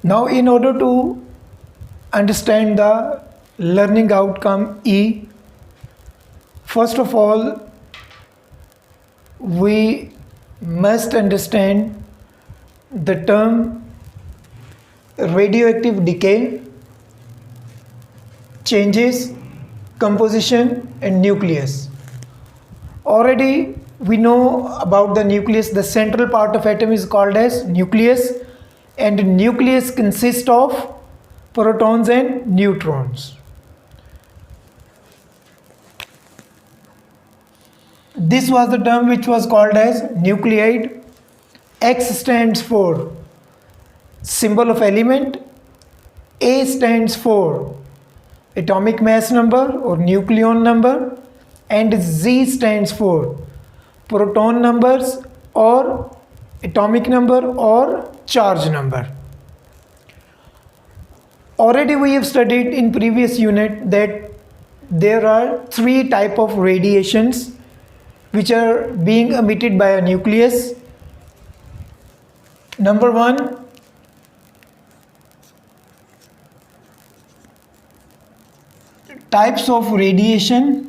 Now, in order to understand the learning outcome E, first of all, we must understand the term radioactive decay, changes, composition, and nucleus. Already we know about the nucleus. The central part of atom is called as nucleus, and nucleus consists of protons and neutrons. This was the term which was called as nuclide. X stands for symbol of element, A stands for atomic mass number or nucleon number, and Z stands for proton numbers or atomic number or charge number. Already we have studied in previous unit that there are three types of radiations which are being emitted by a nucleus. Number one, types of radiation.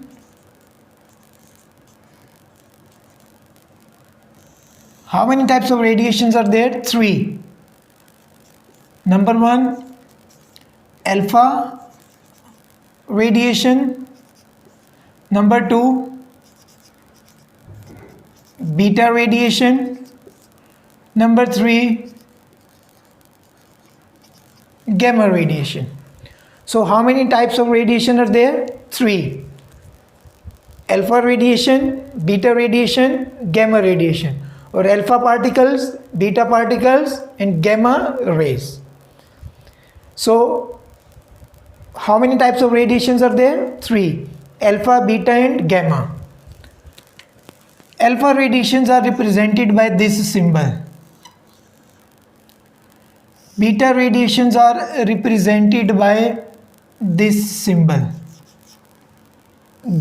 How many types of radiations are there? Three. Number one, alpha radiation. Number two, beta radiation. Number three, gamma radiation. So how many types of radiation are there? Three. Alpha radiation, beta radiation, gamma radiation, or alpha particles, beta particles, and gamma rays. So how many types of radiations are there? Three. Alpha, beta, and gamma. Alpha radiations are represented by this symbol. Beta radiations are represented by this symbol.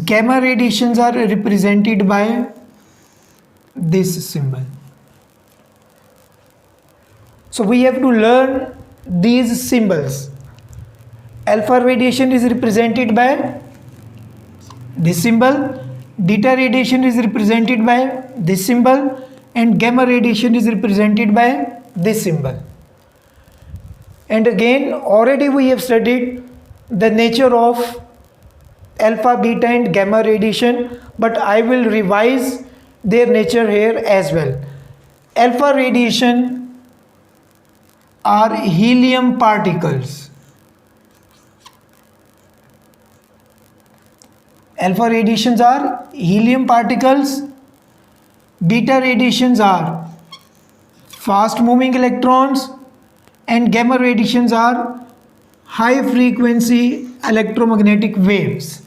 Gamma radiations are represented by this symbol. So we have to learn these symbols. Alpha radiation is represented by this symbol, beta radiation is represented by this symbol, and gamma radiation is represented by this symbol. And again, already we have studied the nature of alpha, beta, and gamma radiation, but I will revise their nature here as well. Alpha radiation are helium particles. Alpha radiations are helium particles. Beta radiations are fast moving electrons, and gamma radiations are high frequency electromagnetic waves.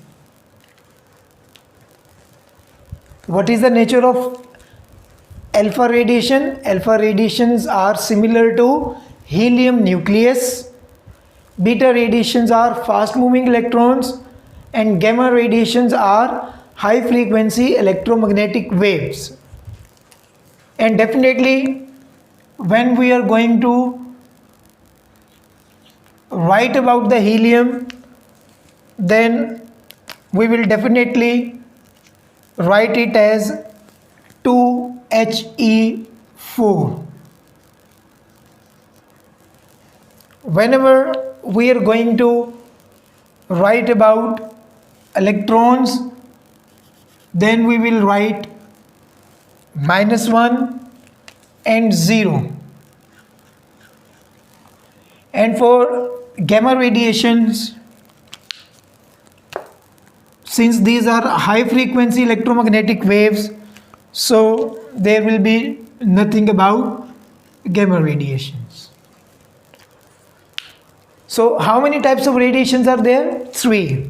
What is the nature of alpha radiation? Alpha radiations are similar to helium nucleus. Beta radiations are fast moving electrons, and gamma radiations are high frequency electromagnetic waves. And definitely when we are going to write about the helium, then we will definitely write it as 2He4. Whenever we are going to write about electrons, then we will write -1 and 0. And for gamma radiations, since these are high frequency electromagnetic waves, so there will be nothing about gamma radiations. So how many types of radiations are there? Three.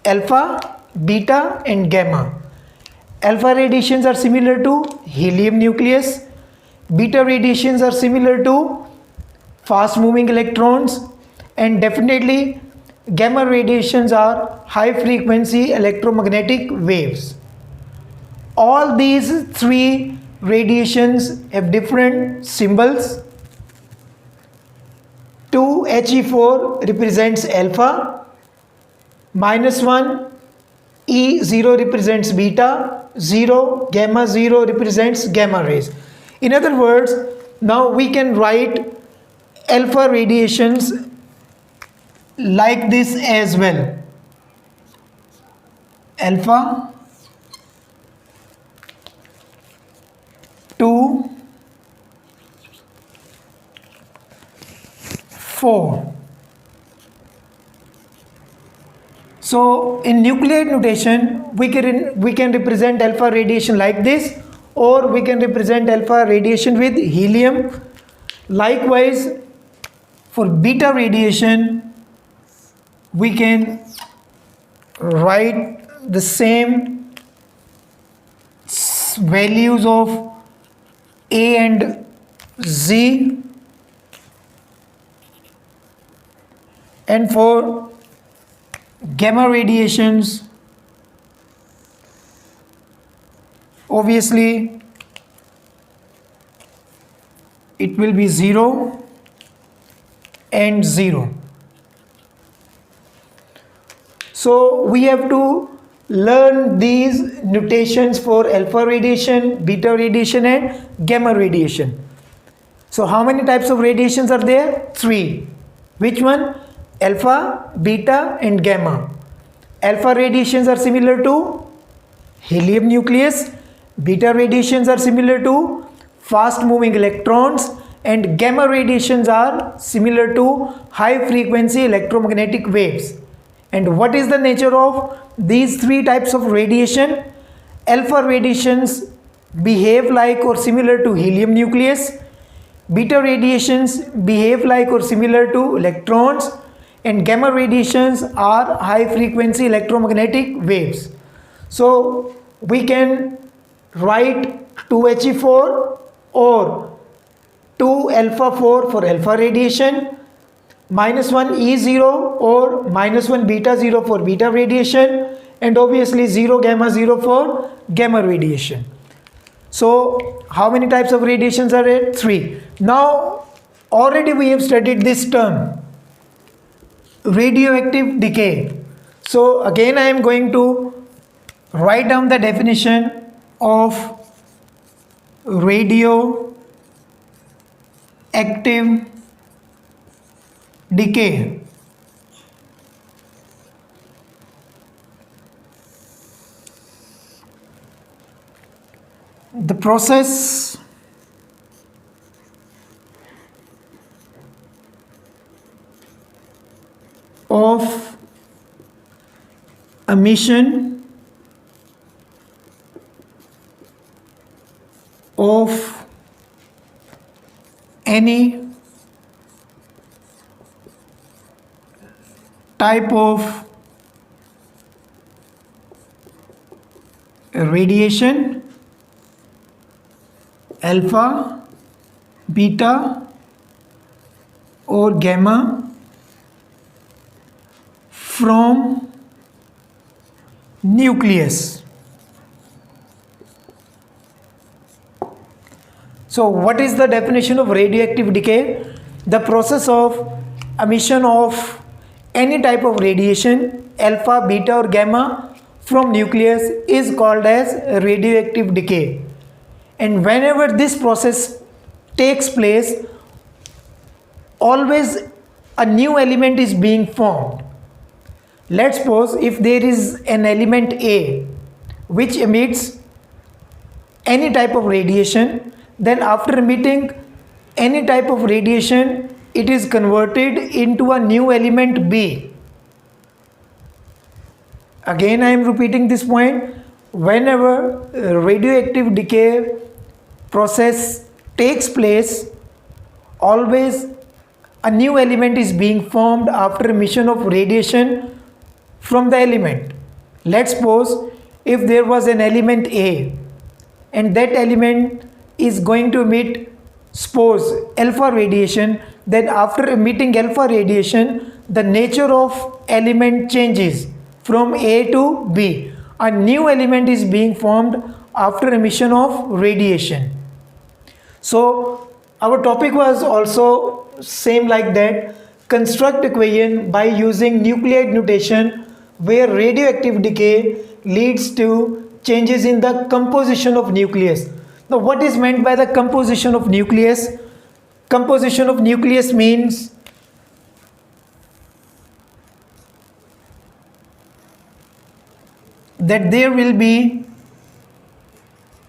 Alpha, beta, and gamma. Alpha radiations are similar to helium nucleus. Beta radiations are similar to fast moving electrons, and definitely gamma radiations are high frequency electromagnetic waves. All these three radiations have different symbols. 2He4 represents alpha, -1 E0 represents beta, 0 gamma 0 represents gamma rays. In other words, now we can write alpha radiations like this as well. Alpha 2 4. So in nuclear notation we can represent alpha radiation like this, or we can represent alpha radiation with helium. Likewise, for beta radiation we can write the same values of A and Z, and for gamma radiations obviously it will be 0 and 0. So we have to learn these notations for alpha radiation, beta radiation and gamma radiation. So how many types of radiations are there? 3. Which one? Alpha, beta and gamma. Alpha radiations are similar to helium nucleus, beta radiations are similar to fast moving electrons, and gamma radiations are similar to high frequency electromagnetic waves. And what is the nature of these 3 types of radiation? Alpha radiations behave like or similar to helium nucleus, beta radiations behave like or similar to electrons, and gamma radiations are high frequency electromagnetic waves. So we can write 2He4 or 2alpha4 for alpha radiation, -1 E0 or -1 beta 0 for beta radiation, and obviously 0 gamma 0 for gamma radiation. So how many types of radiations are there? 3. Now already we have studied this term, radioactive decay. So again I am going to write down the definition of radioactive decay. The process of emission of any type of radiation, alpha, beta or gamma, from nucleus. So what is the definition of radioactive decay? The process of emission of any type of radiation, alpha, beta or gamma, from nucleus is called as radioactive decay. And whenever this process takes place, always a new element is being formed. Let's suppose if there is an element A which emits any type of radiation, then after emitting any type of radiation, it is converted into a new element B. Again I am repeating this point. Whenever radioactive decay process takes place, always a new element is being formed after emission of radiation from the element. Let's suppose if there was an element A and that element is going to emit, suppose, alpha radiation, then after emitting alpha radiation, the nature of element changes from A to B. A new element is being formed after emission of radiation. So our topic was also same like that. construct equation by using nucleate notation where radioactive decay leads to changes in the composition of nucleus. Now what is meant by the composition of nucleus? Composition of nucleus means that there will be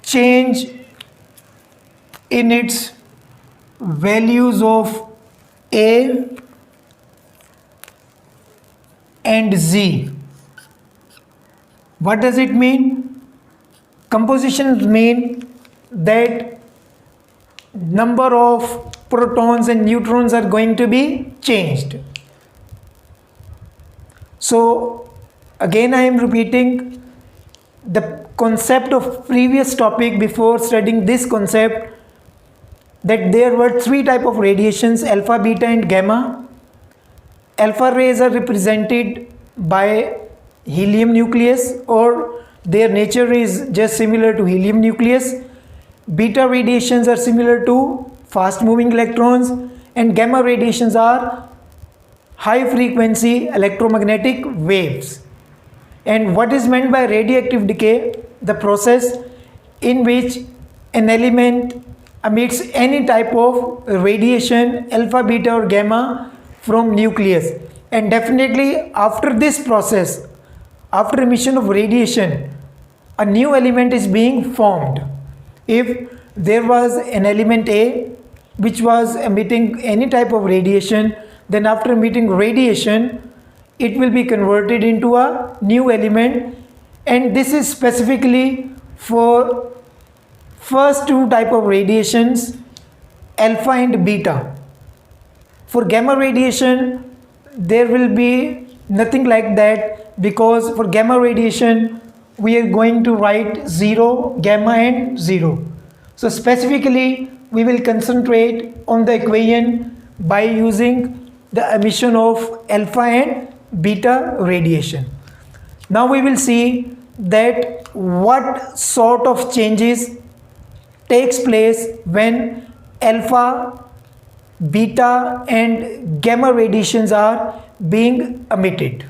change in its values of A and Z. What does it mean? Compositions mean that number of protons and neutrons are going to be changed. So again I am repeating the concept of previous topic before studying this concept, that there were three type of radiations: alpha, beta and gamma. Alpha rays are represented by helium nucleus, or their nature is just similar to helium nucleus. Beta radiations are similar to fast moving electrons, and gamma radiations are high frequency electromagnetic waves. And what is meant by radioactive decay? The process in which an element emits any type of radiation, alpha, beta or gamma, from nucleus. And definitely after this process, after emission of radiation, a new element is being formed. If there was an element A which was emitting any type of radiation, then after emitting radiation it will be converted into a new element, and this is specifically for first two type of radiations, alpha and beta. For gamma radiation there will be nothing like that, because for gamma radiation we are going to write 0, gamma and 0. So specifically we will concentrate on the equation by using the emission of alpha and beta radiation. Now we will see that what sort of changes takes place when alpha, beta and gamma radiations are being emitted.